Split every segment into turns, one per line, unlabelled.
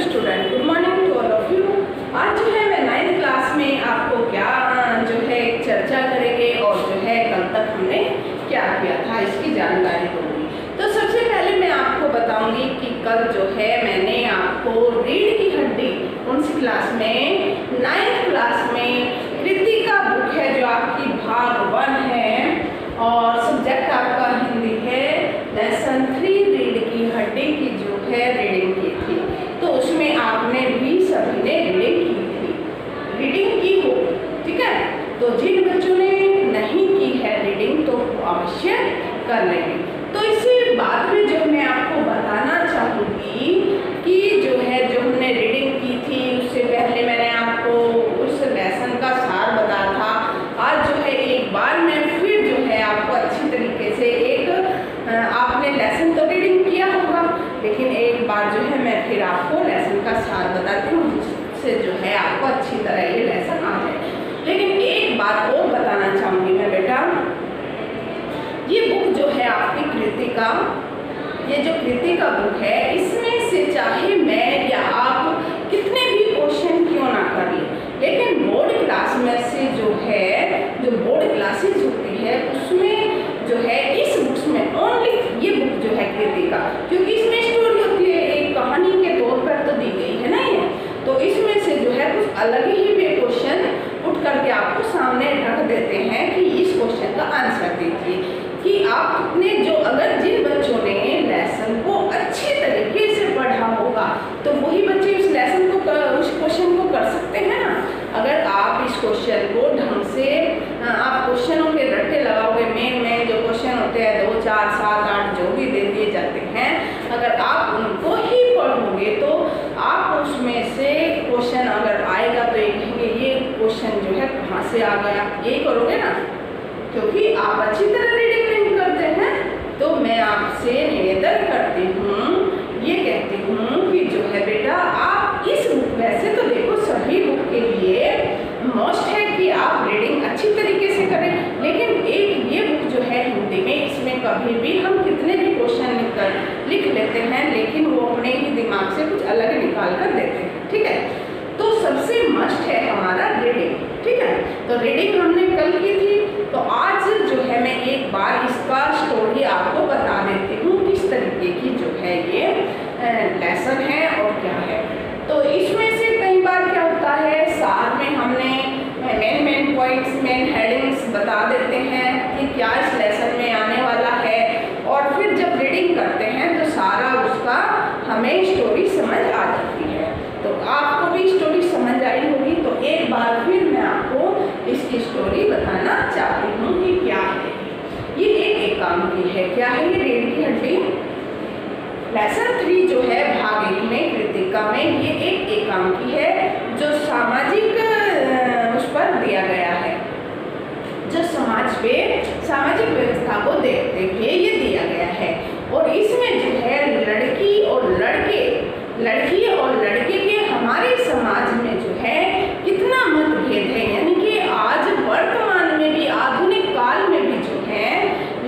Student, good morning to all of you. आज जो है मैं 9th क्लास में आपको क्या जो है चर्चा करेंगे और जो है कल तक हमने क्या किया था इसकी जानकारी दूंगी। तो सबसे पहले मैं आपको बताऊंगी कि कल जो है मैंने आपको रीढ़ की हड्डी कौन सी क्लास में, 9th क्लास में कृतिका बुक है जो आपकी भाग 1 है और सब्जेक्ट आपका हिंदी है। लेसन 3 रीढ़ की हड्डी की जो है रीडिंग की थी, तो उसमें आपने भी सभी ने रीडिंग की हो, ठीक है। तो जिन बच्चों ने नहीं की है रीडिंग तो अवश्य कर लेंगे। तो इसी बात में जो मैं आपको बताना चाहूँगी कि जो है जो हमने रीडिंग की थी उससे पहले मैंने आपको उस लेसन का सार बताया था। आज जो है एक बार मैं फिर जो है आपको अच्छी तरीके से आपने लेसन तो रीडिंग किया होगा, लेकिन एक बार जो है मैं फिर आपको लेसन का सार बताती हूँ जिससे जो है आपको अच्छी तरह ये लेसन आ जाए। लेकिन एक बात और बताना चाहूँगी मैं बेटा, ये बुक जो है आपकी कृतिका, ये जो कृतिका बुक है इसमें से चाहे मैं या आप कितने भी क्वेश्चन क्यों ना कर ले, लेकिन बोर्ड क्लास में से जो है जो बोर्ड क्लासेस होती है उसमें जो है इस बुक्स में ओनली ये बुक जो है कृतिका, क्योंकि इसमें स्टोरी होती है, एक कहानी के तौर पर तो दी गई है ना ये, तो इसमें से जो है कुछ अलग ही वे क्वेश्चन उठ करके आपको सामने रख देते हैं कि इस क्वेश्चन का आंसर दीजिए। कि आपने जो अगर जिन बच्चों ने लेसन को अच्छी तरीके से पढ़ा होगा तो वही बच्चे उस लेसन को उस क्वेश्चन को कर सकते हैं ना। अगर आप इस क्वेश्चन को ढंग से आप क्वेश्चनों के रट्टे लगाओगे, मेन जो क्वेश्चन होते हैं 2, 4, 7, 8 जो भी दे दिए जाते हैं, अगर आप उनको ही पढ़ोगे तो आप उसमें से क्वेश्चन अगर आएगा तो ये कहेंगे ये क्वेश्चन जो है कहाँ से आ गया, यही करोगे ना, क्योंकि आप अच्छी तरह रीडिंग नहीं करते हैं। तो मैं आपसे निवेदन करती हूँ, ये कहती हूँ कि जो है बेटा आप इस बुक, वैसे तो देखो सभी बुक के लिए मस्ट है कि आप रीडिंग अच्छी तरीके से करें, लेकिन एक ये बुक जो है हिंदी में, इसमें कभी भी हम कितने भी क्वेश्चन लिख लेते हैं लेकिन वो अपने ही दिमाग से कुछ अलग निकाल कर देते हैं, ठीक है। तो सबसे मस्ट है हमारा रीडिंग, ठीक है। तो रीडिंग हमने कल की थी, तो आज जो है मैं एक बार इसका स्टोरी आपको बता देती हूँ किस तरीके की जो है ये लेसन है और क्या है। तो इसमें से कई बार क्या होता है, साथ में हमने मेन पॉइंट्स, मेन हेडिंग्स बता देते हैं कि क्या इस लेसन में आने वाला है, और फिर जब रीडिंग करते हैं तो सारा उसका हमें स्टोरी समझ आ जाती है। तो आपको भी स्टोरी समझ आई होगी, तो एक बार फिर मैं आपको इसकी स्टोरी बताना चाहती हूँ कि क्या है ये। एक काम की है, क्या है ये रीढ़ की हड्डी। लेसन 3 जो है भाग 1 में कृतिका में ये एक काम की है जो सामाजिक उस पर दिया गया है, जो समाज पे सामाजिक व्यवस्था को देखते हुए ये दिया गया है। और इसमें जो है लड़की और लड़के के हमारे समाज में जो है कितना मतभेद है, यानी कि आज वर्तमान में भी, आधुनिक काल में भी जो है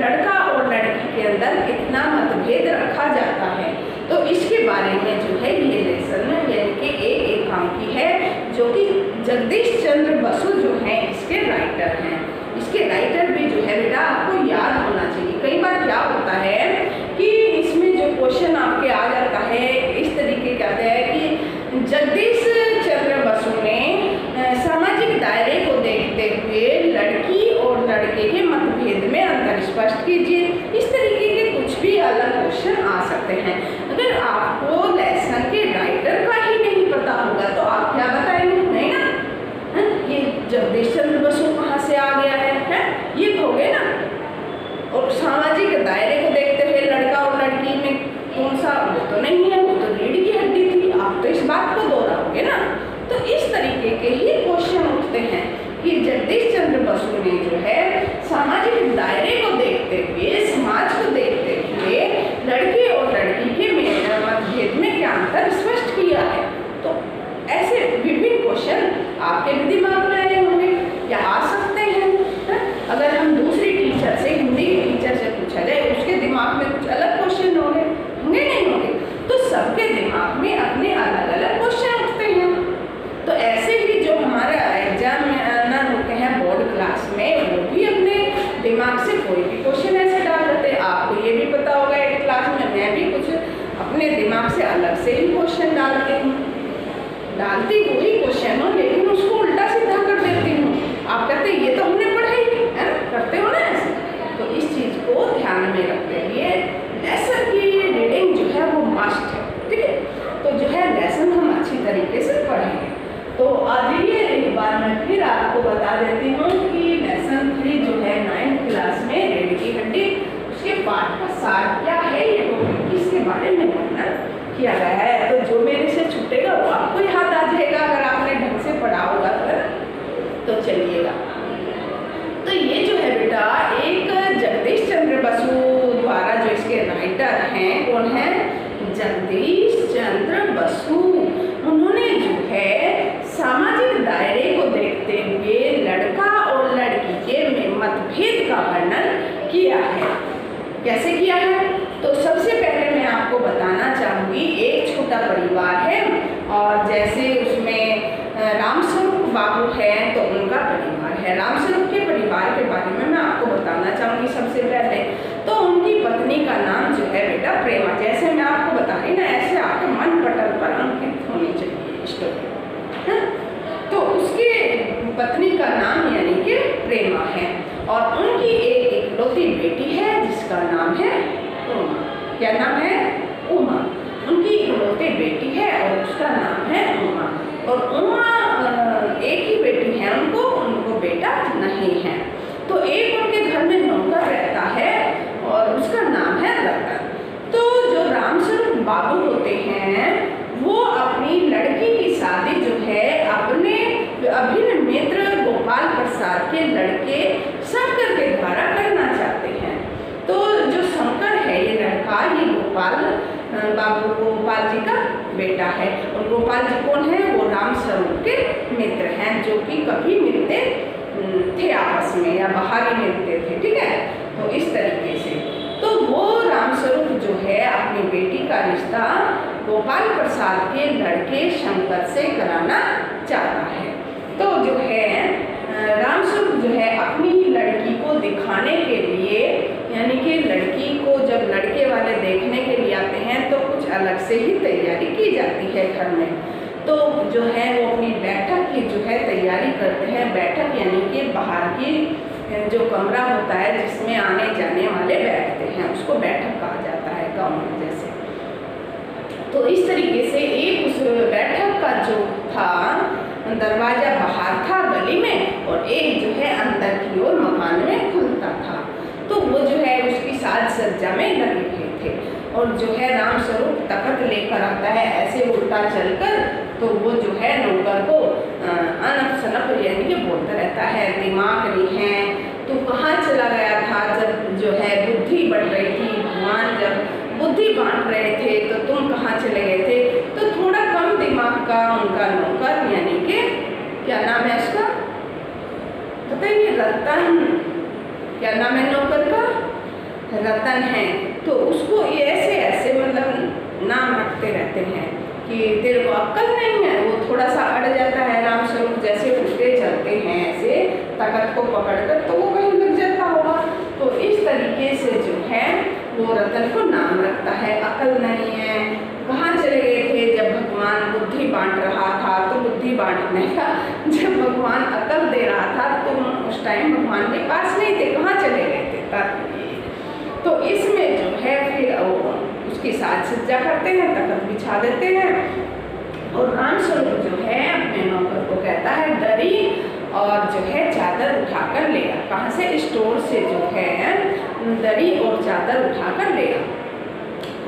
लड़का और लड़की के अंदर कितना मतभेद रखा जाता है। तो इसके बारे में जो है ये लेसन यानी कि एक काम की है जो कि जगदीश चंद्र बसु जो है इसके राइटर हैं। इसके राइटर भी जो है बेटा आपको याद होना चाहिए। कई बार क्या होता है कि इसमें जो क्वेश्चन आपके आ जाता है इस तरीके कहते हैं कि जगदीश चंद्र बसु ने सामाजिक दायरे को देखते हुए लड़की और लड़के के मतभेद में अंतर स्पष्ट कीजिए। इस तरीके के कुछ भी अलग क्वेश्चन आ सकते हैं। अगर आपको लेसन के राइटर का ही नहीं पता होगा तो आप क्या बताएंगे, नहीं ना, ये जगदीश चंद्र बसु कहाँ से आ गया है ये कहोगे ना। और सामाजिक दायरे को देखते हुए लड़का और लड़की में कौन सा, वो तो नहीं है, वो तो रीढ़ की हड्डी थी, आप तो इस बात को दोहराओगे ना। तो इस तरीके के ही क्वेश्चन उठते हैं कि जगदीश चंद्र बसु ने जो है सामाजिक दायरे को देखते हुए, समाज को देखते हुए लड़के और लड़की के मतभेद में डालती वही क्वेश्चन हूँ, लेकिन उसको उल्टा सीधा कर देती हूँ। आप कहते ये तो हमने पढ़ाई है ना, करते हो ना ऐसे। तो इस चीज़ को ध्यान में रखते हुए लेसन की रीडिंग जो है वो मस्ट है, ठीक है। तो जो है लेसन हम अच्छी तरीके से पढ़ेंगे। तो आइए एक बार मैं फिर आपको बता देती हूँ कि लेसन 3 जो है 9th क्लास में रीढ़ की हड्डी, उसके पाठ का सार क्या है, ये टॉपिक किसके बारे में वर्णन किया गया है। तो जो मेरे से छूटेगा वो आपको याद आ जाएगा अगर आपने ढंग से पढ़ा होगा तो चलिएगा। तो ये जो है बेटा एक जगदीश चंद्र बसु द्वारा जो इसके राइटर हैं, कौन है, जगदीश चंद्र बसु। उन्होंने जो है सामाजिक दायरे को देखते हुए लड़का और लड़की के मतभेद का वर्णन किया है। कैसे किया है? तो सबसे पहले मैं आपको बताना चाहूँगी, एक छोटा परिवार है और जैसे उसमें रामस्वरूप बाबू है तो उनका परिवार है। रामस्वरूप के परिवार के बारे में मैं आपको बताना चाहूँगी सबसे पहले। तो उनकी पत्नी का नाम जो है बेटा प्रेमा। जैसे मैं आपको बता रही ना, ऐसे आपके मन पटल पर अंकित होनी चाहिए स्टोरी, है। तो उसकी पत्नी का नाम यानी कि प्रेमा है और उनकी एक इकलौती बेटी है जिसका नाम है उमा। क्या नाम है? उमा। उनकी इकलौती बेटी है और उसका नाम है उमा। और उमा एक ही बेटी है उनको बेटा नहीं है। तो एक उनके घर में नौकर रहता है और उसका नाम है रतन। तो जो रामस्वरूप बाबू होते हैं वो अपनी लड़की की शादी जो है अपने अभिन्न मित्र गोपाल प्रसाद के लड़के शंकर के द्वारा करना चाहते हैं। तो जो शंकर है ये लड़का, ये गोपाल जी का बेटा है। और गोपाल जी कौन है? वो रामस्वरूप के मित्र हैं जो कि कभी मिलते थे आपस में या बाहर ही मिलते थे, ठीक है। तो इस तरीके से तो वो रामस्वरूप जो है अपनी बेटी का रिश्ता गोपाल प्रसाद के लड़के शंकर से कराना चाहता है। तो जो है रामस्वरूप जो है अपनी लड़की को दिखाने के लिए, यानी कि लड़की को जब लड़के वाले देखने के लिए आते हैं तो कुछ अलग से ही तैयारी की जाती है घर में। तो जो है वो अपनी बैठक की जो है तैयारी करते हैं। बैठक यानी कि बाहर की जो कमरा होता है जिसमें आने जाने वाले बैठते हैं, उसको बैठक कहा जाता है, कमरा जैसे। तो इस तरीके से एक उस बैठक का जो था दरवाजा बाहर था गली में और एक जो है अंदर की ओर मकान में खुलता था। तो वो जो है उसकी साज सज्जा में लगे हुए थे और जो है रामस्वरूप तख्त लेकर आता है ऐसे उल्टा चलकर। तो वो जो है नौकर को अनप शनप यानी कि बोलता रहता है, दिमाग नहीं है, तू कहाँ चला गया था जब जो है बुद्धि बढ़ रही थी, भगवान जब बुद्धि बांट रहे थे तो तुम कहाँ चले गए थे। तो थोड़ा कम दिमाग का उनका नौकर यानी कि क्या नाम है उसका बताइए? रतन। क्या नाम है नौकर का? रतन है। तो उसको ये ऐसे मतलब नाम रखते रहते हैं कि तेरे को अक्ल नहीं है। वो थोड़ा सा अड़ जाता है रामस्वरूप, जैसे उल्टे चलते हैं ऐसे तख्त को पकड़कर तो वो कहीं लग जाता होगा। तो इस तरीके से जो है वो रतन को नाम रखता है। अक्ल नहीं है, कहाँ चले गए थे जब भगवान बुद्धि बांट रहा था। तो बुद्धि बांटने का जब भगवान अक्ल दे रहा था तो उस टाइम भगवान के पास नहीं थे, कहाँ चले गए थे तब। तो इसमें जो है फिर उसकी साज सज्जा करते हैं, तख्त बिछा देते हैं और रामस्वरूप जो है अपने नौकर को कहता है दरी और जो है चादर उठाकर ले आ। कहाँ से? स्टोर से जो है दरी और चादर उठाकर ले आ।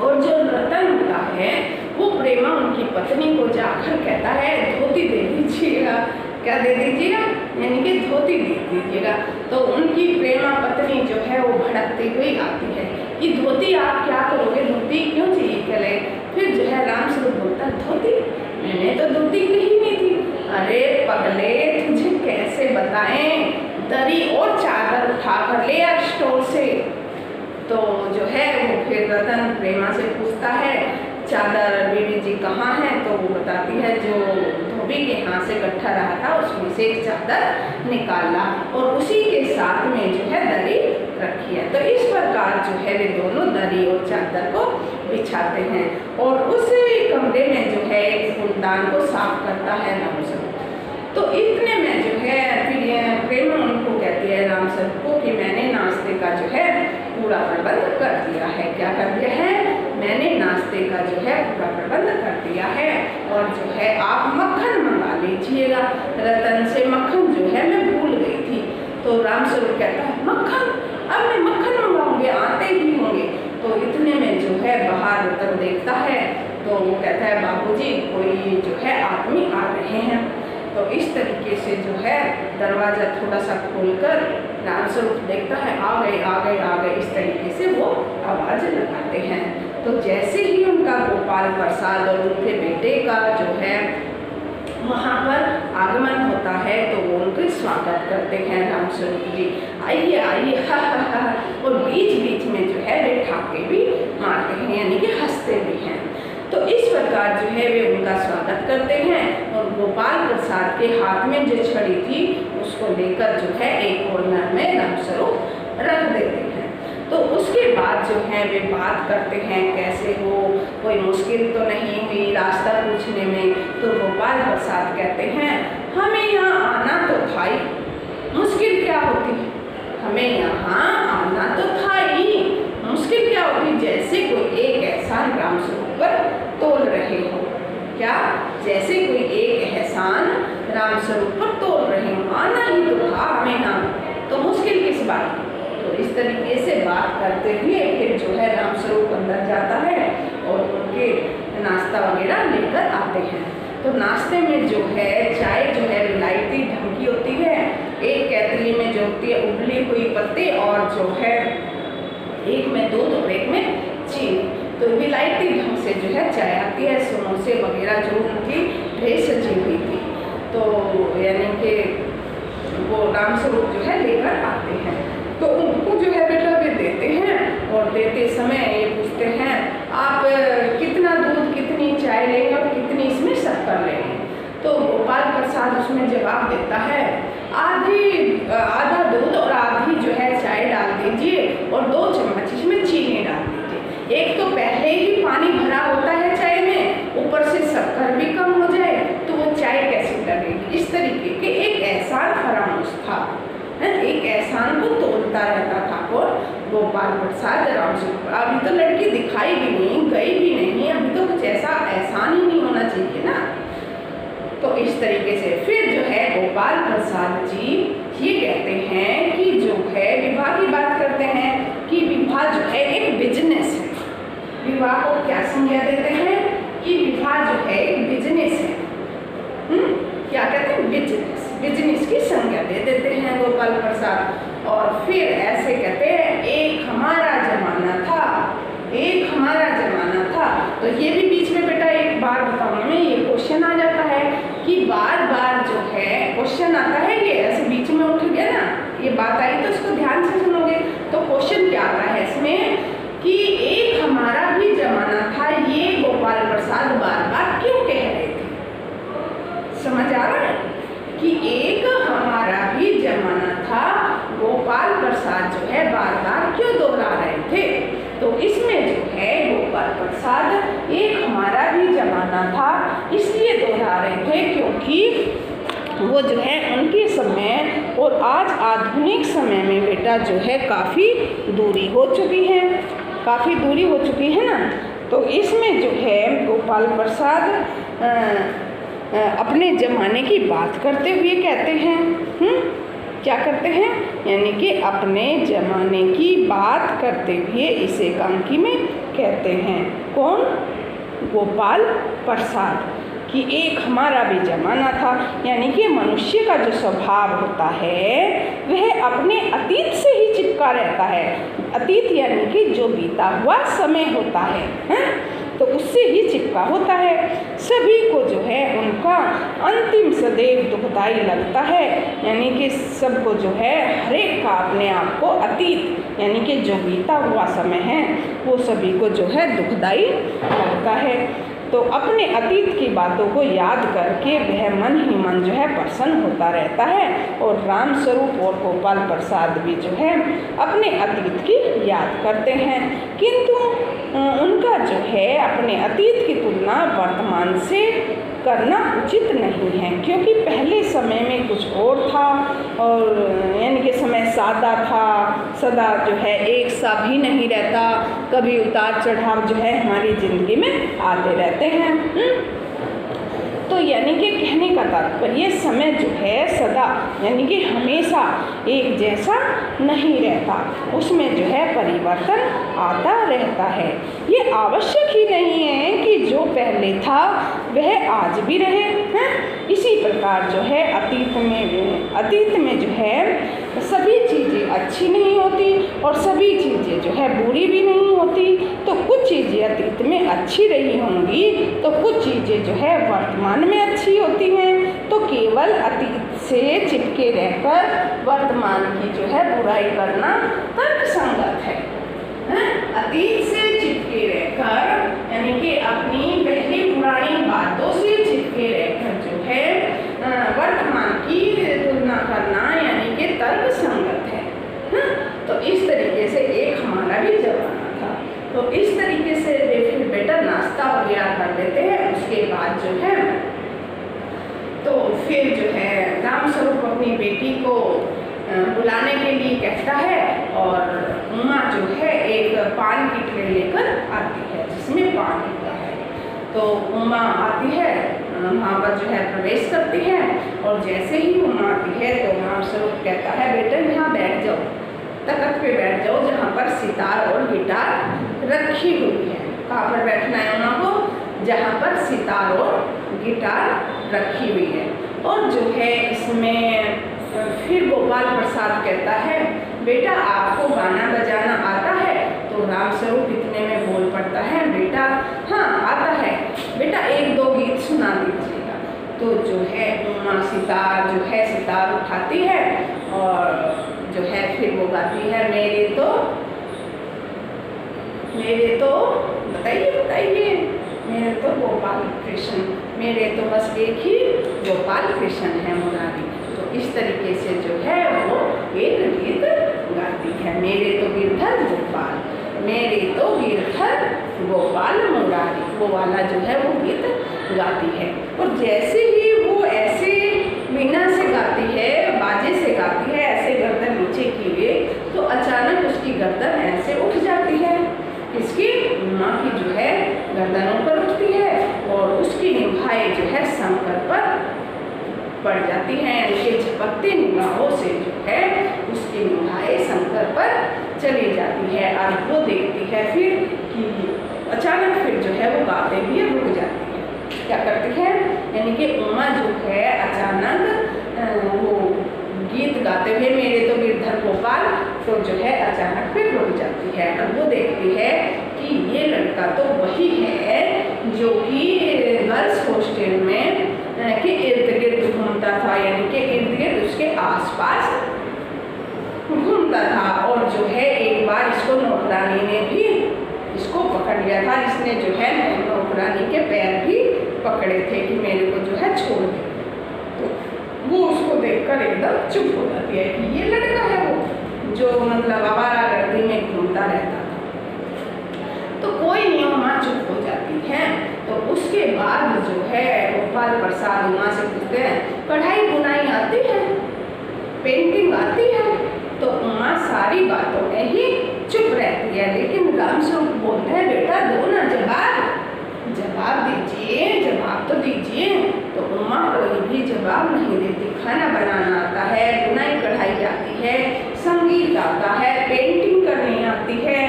और जो रतन होता है वो प्रेमा उनकी पत्नी को जाकर कहता है धोती दे दीजिएगा। क्या दे दीजिएगा? यानी कि धोती दे दीजिएगा। तो उनकी प्रेमा पत्नी जो है वो भड़कती हुई आती है कि धोती आप क्या करोगे, धोती क्यों चाहिए चले। फिर जो है रामस्वरूप बोलता धोती, मैंने तो धोती कही नहीं थी। अरे पगले तुझे कैसे बताएं, दरी और चादर उठा कर ले आ स्टोर से। तो जो है वो फिर रतन प्रेमा से पूछता है चादर बीबी जी कहाँ है। तो वो बताती है जो धोबी के हाथ से इकट्ठा रहा था उसमें से एक चादर निकाला और उसी के साथ में जो है दरी रखी किया। तो इस प्रकार जो है वे दोनों दरी और चादर को बिछाते हैं और उस कमरे में जो है फूलदान को साफ करता है रामस्वरूप। तो इतने में जो है फिर प्रेमा उनको कहती है रामस्वरूप को कि मैंने नाश्ते का जो है पूरा प्रबंध कर दिया है। क्या कर दिया है? मैंने नाश्ते का जो है पूरा प्रबंध कर दिया है और जो है आप मक्खन मंगा लीजिएगा। रतन से मक्खन जो है मैं भूल गई थी। तो रामस्वरूप कहता है मक्खन, अब मैं मक्खन मंगाऊंगे, आते ही होंगे। तो इतने में जो है बाहर रतन देखता है तो वो कहता है बाबूजी कोई जो है आदमी आ रहे हैं। तो इस तरीके से जो है दरवाज़ा थोड़ा सा खोलकर रामस्वरूप देखता है आ गए आ गए आ गए, इस तरीके से वो आवाज़ लगाते हैं। तो जैसे ही उनका गोपाल प्रसाद और उनके बेटे का जो है वहाँ पर आगमन होता है तो वो उनके स्वागत करते हैं रामस्वरूप जी, आइए आइए हा हा हा, और बीच बीच में जो है वे ठाके भी मारते हैं यानी कि हंसते भी हैं। तो इस प्रकार जो है वे उनका स्वागत करते हैं और गोपाल प्रसाद के हाथ में जो छड़ी थी उसको लेकर जो है एक कॉर्नर में रामस्वरूप रख देते हैं। तो उसके बाद जो है वे बात करते हैं कैसे हो, कोई मुश्किल तो नहीं हुई रास्ता पूछने में। तो गोपाल प्रसाद कहते हैं हमें यहाँ आना तो था ही, मुश्किल क्या होती, हमें यहाँ आना तो था ही, मुश्किल क्या होती, जैसे कोई एक एहसान रामस्वरूप पर तोल रहे हो। क्या? जैसे कोई एक एहसान रामस्वरूप पर तोल रहे हो, आना ही तो था हमें यहाँ, तो मुश्किल किस बात की। तो इस तरीके से बात करते हुए फिर जो है रामस्वरूप अंदर जाता है और उनके नाश्ता वगैरह लेकर आते हैं। तो नाश्ते में जो है चाय जो है विलायती ढंग की होती है, एक कैतली में जो होती है उबली हुई पत्ती और जो है एक में दूध और एक में चीनी। तो विलायती ढंग से जो है चाय आती है, समोसे वगैरह जो उनकी ढेर सजी हुई थी। तो यानी कि वो रामस्वरूप जो है लेकर आते हैं। तो उनको जो है बेटा वे देते हैं और देते समय ये पूछते हैं आप कितना दूध कितनी चाय लेंगे और कितनी इसमें शक्कर लेंगे। तो गोपाल प्रसाद उसमें जवाब देता है आधा दूध और आधी जो है चाय डाल दीजिए और 2 चम्मच इसमें चीनी डाल दीजिए। एक तो पहले ही पानी भरा होता है चाय में, ऊपर से शक्कर भी कम हो जाए तो वो चाय कैसे लगेगी। इस तरीके के एक एहसान फरामोश था, एक एहसान को तोड़ता रहता था और गोपाल प्रसाद रामस्वरूप। अभी तो लड़की दिखाई भी नहीं, गई भी नहीं, अभी तो कुछ ऐसा एहसान ही नहीं होना चाहिए ना। तो इस तरीके से फिर जो है गोपाल प्रसाद जी ये कहते हैं कि जो है विवाह की बात करते हैं कि विवाह जो है एक बिजनेस है। विवाह को क्या संज्ञा देते हैं कि विवाह जो है एक बिजनेस है। क्या कहते हैं? बिजनेस, बिजनेस की संज्ञा दे देते हैं गोपाल प्रसाद। और फिर ऐसे कहते हैं एक हमारा जमाना था, एक हमारा जमाना था। तो ये भी बीच में बेटा एक बार बताने में ये क्वेश्चन आ जाता है कि बार बार जो है क्वेश्चन आता है, ये ऐसे बीच में उठ गया ना, ये बात आई तो इसको ध्यान से सुनोगे। तो क्वेश्चन क्या आता है इसमें कि एक हमारा भी जमाना था, ये गोपाल प्रसाद बार बार क्यों कह रहे थे। समझ आ रहा है कि एक हमारा भी जमाना था, गोपाल प्रसाद जो है बार बार क्यों दोहरा रहे थे। तो इसमें जो है गोपाल प्रसाद एक हमारा भी जमाना था इसलिए दोहरा रहे थे क्योंकि वो जो है उनके समय और आज आधुनिक समय में बेटा जो है काफ़ी दूरी हो चुकी है, काफ़ी दूरी हो चुकी है ना। तो इसमें जो है गोपाल प्रसाद अपने ज़माने की बात करते हुए कहते हैं क्या करते हैं, यानी कि अपने ज़माने की बात करते हुए इस एकांकी में कहते हैं। कौन? गोपाल प्रसाद कि एक हमारा भी ज़माना था, यानी कि मनुष्य का जो स्वभाव होता है वह अपने अतीत से ही चिपका रहता है। अतीत यानी कि जो बीता हुआ समय होता है तो उससे ही चिपका होता है। सभी को जो है उनका अंतिम सदैव दुखदाई लगता है, यानी कि सबको जो है हर एक का अपने आप को अतीत यानी कि जो बीता हुआ समय है वो सभी को जो है दुखदाई लगता है। तो अपने अतीत की बातों को याद करके वह मन ही मन जो है प्रसन्न होता रहता है। और रामस्वरूप और गोपाल प्रसाद भी जो है अपने अतीत की याद करते हैं, किंतु उनका जो है अपने अतीत की तुलना वर्तमान से करना उचित नहीं है, क्योंकि पहले समय में कुछ और था और यानी कि समय सादा था, सदा जो है एक सा भी नहीं रहता, कभी उतार चढ़ाव जो है हमारी ज़िंदगी में आते रहते हैं। तो यानी कि कहने का तात्पर्य समय जो है सदा यानी कि हमेशा एक जैसा नहीं रहता, उसमें जो है परिवर्तन आता रहता है। ये आवश्यक ही नहीं है कि जो पहले था वह आज भी रहे हैं। इसी प्रकार जो है अतीत में जो है सभी चीज़ें अच्छी नहीं होती और सभी चीज़ें जो है बुरी भी नहीं होती। तो कुछ चीज़ें अतीत में अच्छी रही होंगी तो कुछ चीज़ें जो है वर्तमान में अच्छी होती हैं। तो केवल अतीत से चिपके रहकर वर्तमान की जो है बुराई करना तर्कसंगत है। अतीत से चिपके रहकर यानी कि अपनी पहली पुरानी बातों से चिपके रहकर जो है वर्तमान की तुलना करना यानी कि तर्कसंगत है। तो इस तरीके से एक हमारा भी जमाना था, तो इस तरीके से वे फिर बेटा नाश्ता वगैरह कर लेते हैं। उसके बाद जो है तो फिर जो है रामस्वरूप अपनी बेटी को बुलाने के लिए कहता है और उमा जो है एक पान की ट्रे लेकर आती है जिसमें पान होता है। तो उमा आती है, वहाँ पर जो है प्रवेश करती है और जैसे ही उमा आती है तो रामस्वरूप कहता है बेटा यहाँ बैठ जाओ, तख्त पे बैठ जाओ जहाँ पर सितार और गिटार रखी हुई है। कहाँ पर बैठना है उमा को? जहाँ पर सितार और गिटार रखी हुई है। और जो है इसमें फिर गोपाल प्रसाद कहता है बेटा आपको गाना बजाना आता है? तो रामस्वरूप इतने में बोल पड़ता है बेटा हाँ आता है, बेटा एक दो गीत सुना दीजिएगा। तो जो है उमा सितार उठाती है और जो है फिर वो गाती है मेरे तो बताइए मेरे तो गोपाल कृष्ण, मेरे तो बस एक ही गोपाल कृष्ण है मुरारी। तो इस तरीके से जो है वो एक गीत गाती है, मेरे तो गिरधर गोपाल, मेरे तो गिरधर गोपाल मुरारी, वो वाला जो है वो गीत गाती है। और जैसे ही वो ऐसे वीणा से गाती है, बाजे से गाती है, ऐसे गर्दन नीचे किए तो अचानक उसकी गर्दन ऐसे उठ जाती है। इसकी उमा की जो है गर्दनों पर उठती है और उसकी निगाहें जो है शंकर पर पड़ जाती हैं। उसके झपकते निगाहों से जो है उसकी निगाहें शंकर पर चली जाती है और वो देखती है फिर कि अचानक फिर जो है वो गाते हुए रुक जाती है। क्या करती है? यानी कि उमा जो है अचानक वो गीत गाते हुए मेरे तो गिरधर गोपाल तो जो है अचानक फिर रुक जाती है और वो देखती है कि ये लड़का तो वही है जो कि गर्ल्स हॉस्टल में के इर्द गिर्द घूमता था, यानी कि इर्द गिर्द उसके आसपास घूमता था। और जो है एक बार इसको नौकरानी ने भी इसको पकड़ लिया था, इसने जो है नौकरानी के पैर भी पकड़े थे कि मेरे को जो है छोड़ दे। तो वो उसको देखकर एकदम चुप हो जाती है कि ये लड़का है वो जो मतलब आवारागर्दी में घूमता रहता था। तो कोई नहीं, उमा चुप हो जाती है। तो उसके बाद जो है गोपाल प्रसाद उमा से पूछते हैं कढ़ाई बुनाई आती है, पेंटिंग आती है? तो उमा सारी बातों में ही चुप रहती है। लेकिन रामस्वरूप बोलते हैं बेटा दो ना जवाब दीजिए, जवाब तो दीजिए। तो उमा कोई भी जवाब नहीं देती। खाना बनाना आता है, बुनाई कढ़ाई आती है, संगीत आता है, पेंटिंग करनी आती है,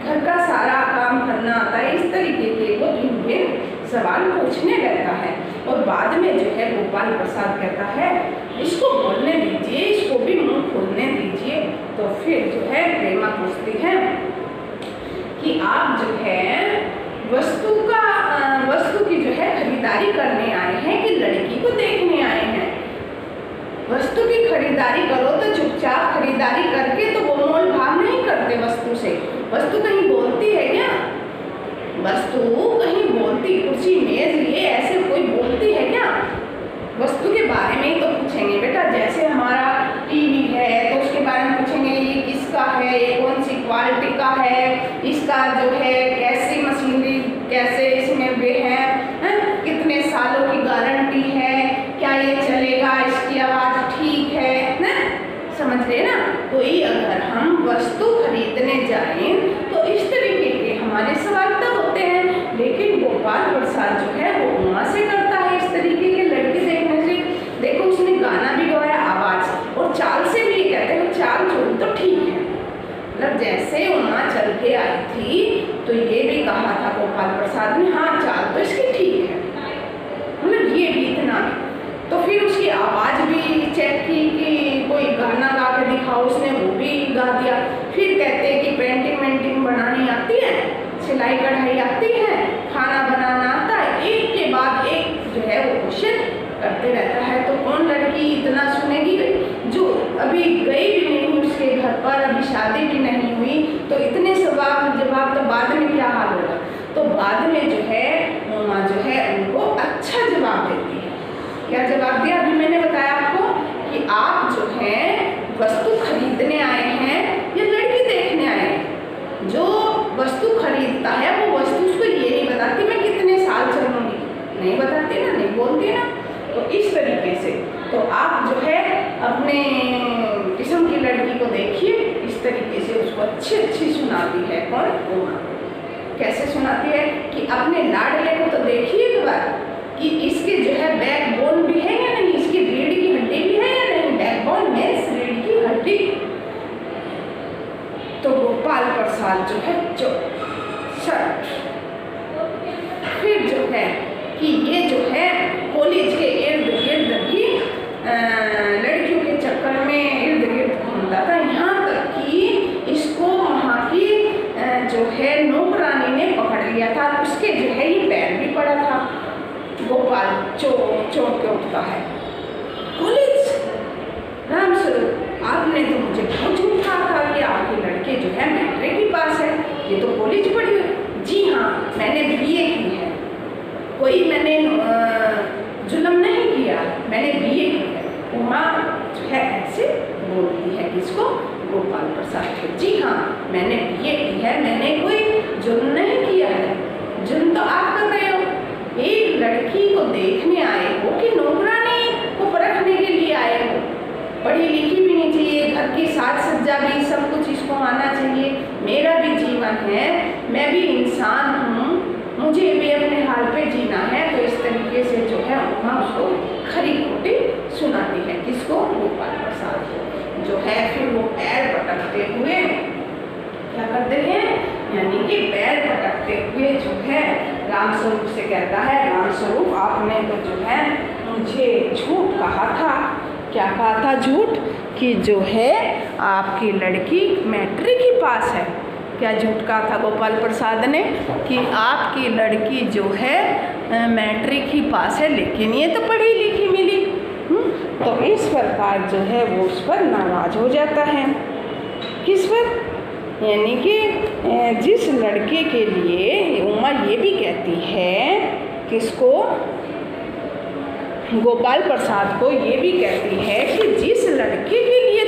घर का सारा काम करना आता है। इस तरीके के वो भिन्न सवाल पूछने लगता है। और बाद में जो है गोपाल प्रसाद कहता है इसको बोलने दीजिए, इसको भी मुंह खोलने दीजिए। तो फिर जो है प्रेमा पूछती है कि आप जो है वस्तु की जो है खरीदारी करने आए हैं कि लड़की को देखने आए हैं? वस्तु की खरीदारी करो तो चुपचाप खरीदारी करके तो वो मोल भाव नहीं करते वस्तु से। वस्तु कहीं बोलती है क्या? वस्तु कहीं बोलती बोलती, कुर्सी मेज ये ऐसे कोई बोलती है क्या? वस्तु के बारे में ही तो पूछेंगे बेटा। जैसे हमारा टीवी है तो उसके बारे में पूछेंगे, ये किसका है, ये कौन सी क्वालिटी का है, इसका जो है कैसी मशीनरी, कैसे इसमें वे हैं, कितने सालों की गारंटी है, क्या ये चलेगा, इसकी आवाज़ ठीक है ना, समझ रहे ना। कोई अगर हम वस्तु खरीदने जाएं तो इस तरीके के हमारे सवाल तब होते हैं। लेकिन गोपाल प्रसाद जो है वो उमा से करता है इस तरीके के लड़की देखने से। देखो उसने गाना भी गवाया, आवाज़ और चाल से भी ये कहते हैं चाल छोड़ तो ठीक है। मतलब जैसे उमा चल के आई थी तो ये भी कहा था गोपाल प्रसाद ने, हाँ चाल तो इसकी ठीक है, मतलब ये भी इतना भी। तो फिर उसकी आवाज़ भी चेक की कि कोई गाना गा के दिखाओ, उसने वो भी गा दिया। फिर कहते हैं कि पेंटिंग वेंटिंग बनानी आती है, सिलाई कढ़ाई आती है, खाना बनाना आता है, एक के बाद एक जो है वो क्वेश्चन करते रहता है। तो कौन लड़की इतना सुनेगी जो अभी गई भी नहीं उसके घर पर, अभी शादी भी नहीं हुई, तो इतने सवाल जवाब तो बाद में क्या हाल होगा। तो बाद में जो है उमा जो है उनको अच्छा जवाब देती है। क्या जवाब दिया? अभी मैंने बताया आपको कि आप जो है वस्तु खरीदने आए हैं या लड़की देखने आए हैं। जो वस्तु खरीदता है वो वस्तु उसको ये नहीं बताती मैं कितने साल चलूँगी, नहीं बताती ना, नहीं बोलती ना। तो इस तरीके से तो आप जो है अपने किस्म की लड़की को देखिए, इस तरीके से उसको अच्छी अच्छी सुनाती है। कौन? उमा। कैसे सुनाती है कि अपने लाडले को तो देखिए एक बार कि इसके जो है बैकबोन भी है या नहीं, इसकी रीढ़ की हड्डी भी है या नहीं। बैकबोन मीन्स रीढ़ की हड्डी। तो गोपाल प्रसाद जो है फिर जो है कि ये जो है कॉलेज के इर्द गिर्द भी लड़कियों के चक्कर में इर्द गिर्द घूमता था, यहाँ तक कि इसको वहाँ की जो है नौकरानी ने पकड़ लिया था। उसके जो है ये पैर भी पड़ा था। गोपाल चौंक के उठता है, कॉलेज राम स्वरूप आपने तो मुझे बहुत झूठ कहा था कि आपके लड़के जो है मैट्रिक के पास है, ये तो कॉलेज पढ़ी है। जी हाँ मैंने बीए की है, कोई मैंने जुल्म नहीं किया, मैंने बीए की है। उमा जो है ऐसे बोलती है किसको? गोपाल प्रसाद को। जी हाँ मैंने बीए की है, मैंने कोई जुल्म नहीं किया है। जुल्म तो आप कर रहे हो, एक लड़की को देखने आए हो कि नौकरानी को परखने के लिए आए हो। पढ़ी लिखी भी नहीं चाहिए, घर की साज सज्जा भी सब कुछ इसको आना चाहिए। मेरा भी जीवन है, मैं भी इंसान हूँ, मुझे भी अपने हाल पे जीना है। तो इस तरीके से जो है उमा उसको खरी खोटी सुनाती है। किसको? गोपाल प्रसाद को। जो है फिर वो पैर पटकते हुए क्या करते हैं, यानी कि पैर पटकते हुए जो है राम स्वरूप से कहता है, राम स्वरूप आपने तो जो है मुझे झूठ कहा था। क्या कहा था झूठ? कि जो है आपकी लड़की मैट्रिक ही पास है। क्या झूठ कहा था गोपाल प्रसाद ने? कि आपकी लड़की जो है मैट्रिक ही पास है, लेकिन ये तो पढ़ी लिखी मिली। तो इस प्रकार जो है वो उस पर नाराज हो जाता है। किस पर? यानी कि जिस लड़के के लिए उमा ये भी कहती है, किसको? गोपाल प्रसाद को ये भी कहती है कि जिस लड़के के लिए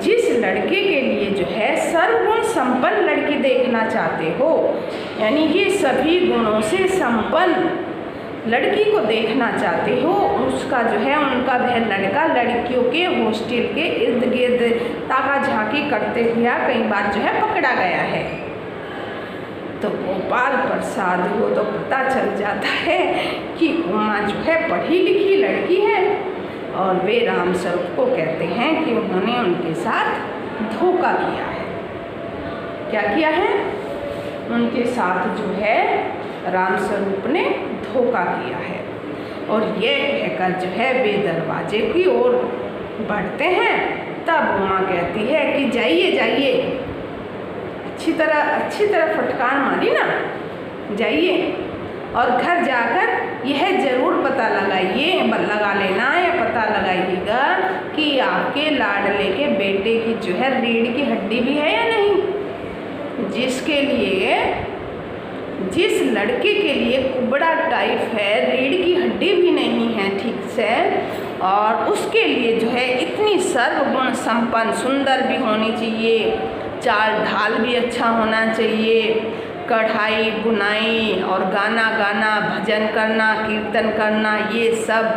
जिस लड़के के लिए जो है सर्वगुण संपन्न लड़की देखना चाहते हो, यानी कि सभी गुणों से संपन्न लड़की को देखना चाहते हो, उसका जो है उनका वह लड़का लड़कियों के हॉस्टल के इर्द गिर्द ताका झांकी करते हुए कई बार जो है पकड़ा गया है। तो गोपाल प्रसाद को तो पता चल जाता है कि उमा जो है पढ़ी लिखी लड़की है, और वे राम स्वरूप को कहते हैं कि उन्होंने उनके साथ धोखा किया है। क्या किया है? उनके साथ जो है राम स्वरूप ने धोखा किया है। और ये कहकर जो है वे दरवाजे की ओर बढ़ते हैं। तब उमा कहती है कि जाइए जाइए, अच्छी तरह फटकार मारी ना, जाइए और घर जाकर यह ज़रूर पता लगा लेना या पता लगाइएगा कि आपके लाडले के बेटे की जो है रीढ़ की हड्डी भी है या नहीं। जिस लड़के के लिए कुबड़ा टाइप है, रीढ़ की हड्डी भी नहीं है ठीक से, और उसके लिए जो है इतनी सर्वगुण संपन्न, सुंदर भी होनी चाहिए, चाल ढाल भी अच्छा होना चाहिए, कढ़ाई बुनाई और गाना गाना, भजन करना, कीर्तन करना, ये सब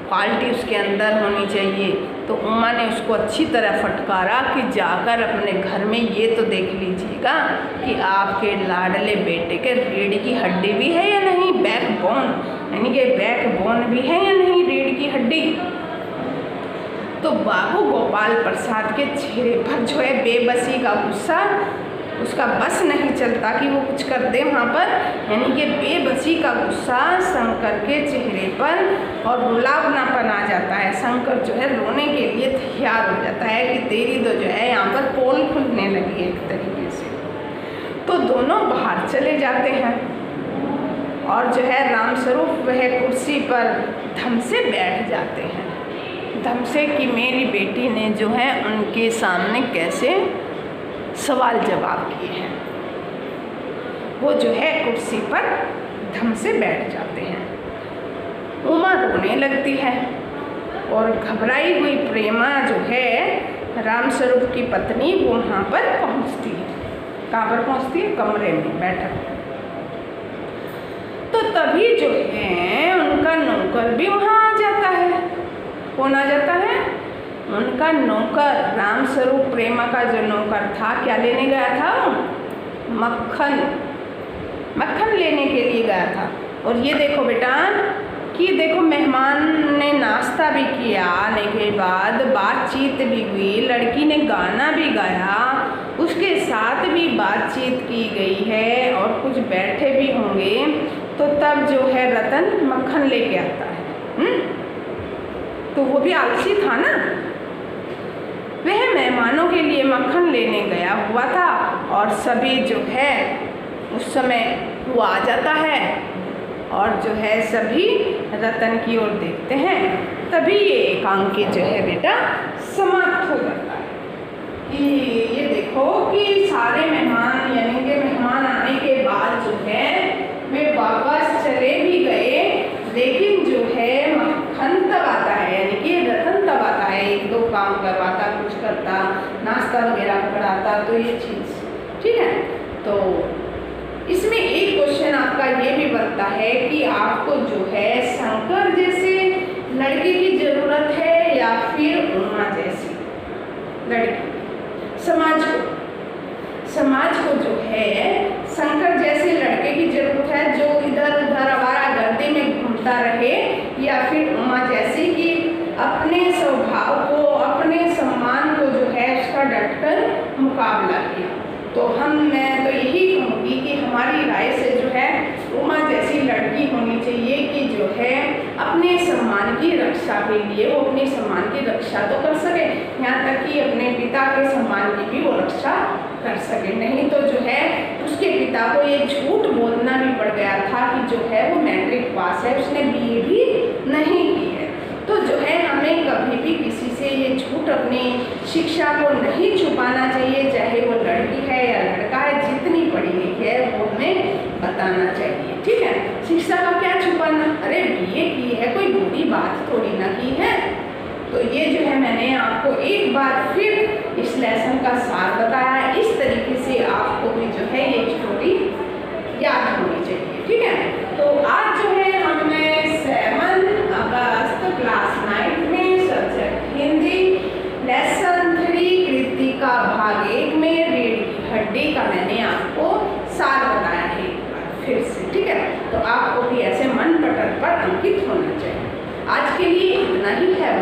क्वालिटी उसके अंदर होनी चाहिए। तो उमा ने उसको अच्छी तरह फटकारा कि जाकर अपने घर में ये तो देख लीजिएगा कि आपके लाडले बेटे के रीढ़ की हड्डी भी है या नहीं, बैकबोन, यानी कि बैकबोन भी है या नहीं रीढ़ की हड्डी। तो बाबू गोपाल प्रसाद के चेहरे पर जो है बेबसी का गुस्सा, उसका बस नहीं चलता कि वो कुछ कर दे वहाँ पर, यानी कि बेबसी का गुस्सा शंकर के चेहरे पर और रुलावनापन आ जाता है। शंकर जो है रोने के लिए तैयार हो जाता है कि तेरी तो जो है यहाँ पर पोल खुलने लगी है एक तरीके से। तो दोनों बाहर चले जाते हैं और जो है रामस्वरूप वह कुर्सी पर धम से बैठ जाते हैं, धम से कि मेरी बेटी ने जो है उनके सामने कैसे सवाल जवाब किए हैं। वो जो है कुर्सी पर धम से बैठ जाते हैं। उमा रोने लगती है और घबराई हुई प्रेमा जो है रामस्वरूप की पत्नी, वो वहाँ पर पहुँचती है। कहाँ पर पहुँचती है? कमरे में बैठक। तो तभी जो है उनका नौकर भी वहाँ आ जाता है। कौन आ जाता है? उनका नौकर, रामस्वरूप प्रेमा का जो नौकर था, क्या लेने गया था? मक्खन, मक्खन लेने के लिए गया था। और ये देखो बेटा कि देखो मेहमान ने नाश्ता भी किया, आने के बाद बातचीत भी हुई, लड़की ने गाना भी गाया, उसके साथ भी बातचीत की गई है और कुछ बैठे भी होंगे। तो तब जो है रतन मक्खन लेके आता है। तो वो भी आलसी था ना, वह मेहमानों के लिए मक्खन लेने गया हुआ था और सभी जो है उस समय वो आ जाता है और जो है सभी रतन की ओर देखते हैं। तभी ये एकांकी जो है बेटा समाप्त हो जाता है कि ये देखो कि सारे मेहमान, यानी कि मेहमान आने के बाद जो है वे वापस चले भी गए, लेकिन जो है मक्खन तब आता है, यानी कि रतन तब आता है, एक दो काम करवाता, कुछ करता, नाश्ता वगैरह पकड़ाता, तो ये चीज़ ठीक है। तो इसमें एक क्वेश्चन आपका ये भी बनता है कि आपको जो है शंकर जैसे लड़के की ज़रूरत है या फिर उमा जैसी लड़की। समाज को जो है शंकर जैसे लड़के की ज़रूरत है जो इधर उधर आवारा गर्दी में घूमता रहे, या फिर उमा जैसी कि अपने स्वभाव को, अपने सम्मान को जो है उसका डटकर मुकाबला किया। तो मैं तो यही कहूँगी कि हमारी राय से जो है उमा जैसी लड़की होनी चाहिए कि जो है अपने सम्मान की रक्षा के लिए वो अपने सम्मान की रक्षा तो कर सके, यहाँ तक कि अपने पिता के सम्मान की भी वो रक्षा कर सके। नहीं तो जो है उसके पिता को ये झूठ बोलना भी पड़ गया था कि जो है वो मैट्रिक पास है, उसने BA भी नहीं की है। तो जो है हमें कभी भी किसी से ये झूठ अपनी शिक्षा को नहीं छुपाना चाहिए, चाहे वो लड़की है या लड़का है, जितनी पढ़ी लिखी है वो हमें बताना चाहिए, ठीक है। शिक्षा का क्या छुपाना, अरे BA की है, कोई बुरी बात थोड़ी ना की है। तो ये जो है मैंने आपको एक बार फिर इस लेसन का सार बताया, इस तरीके से आपको भी जो है ये स्टोरी याद होनी चाहिए, ठीक है। तो आज जो है हमने 7 अगस्त क्लास 9 में सब्जेक्ट हिंदी लेसन 3 कृतिका भाग 1 में रीढ़ की हड्डी का मैंने आपको सार बताया है एक बार फिर से, ठीक है। तो आपको भी ऐसे मन पटल पर अंकित होना चाहिए। आज के लिए इतना ही है।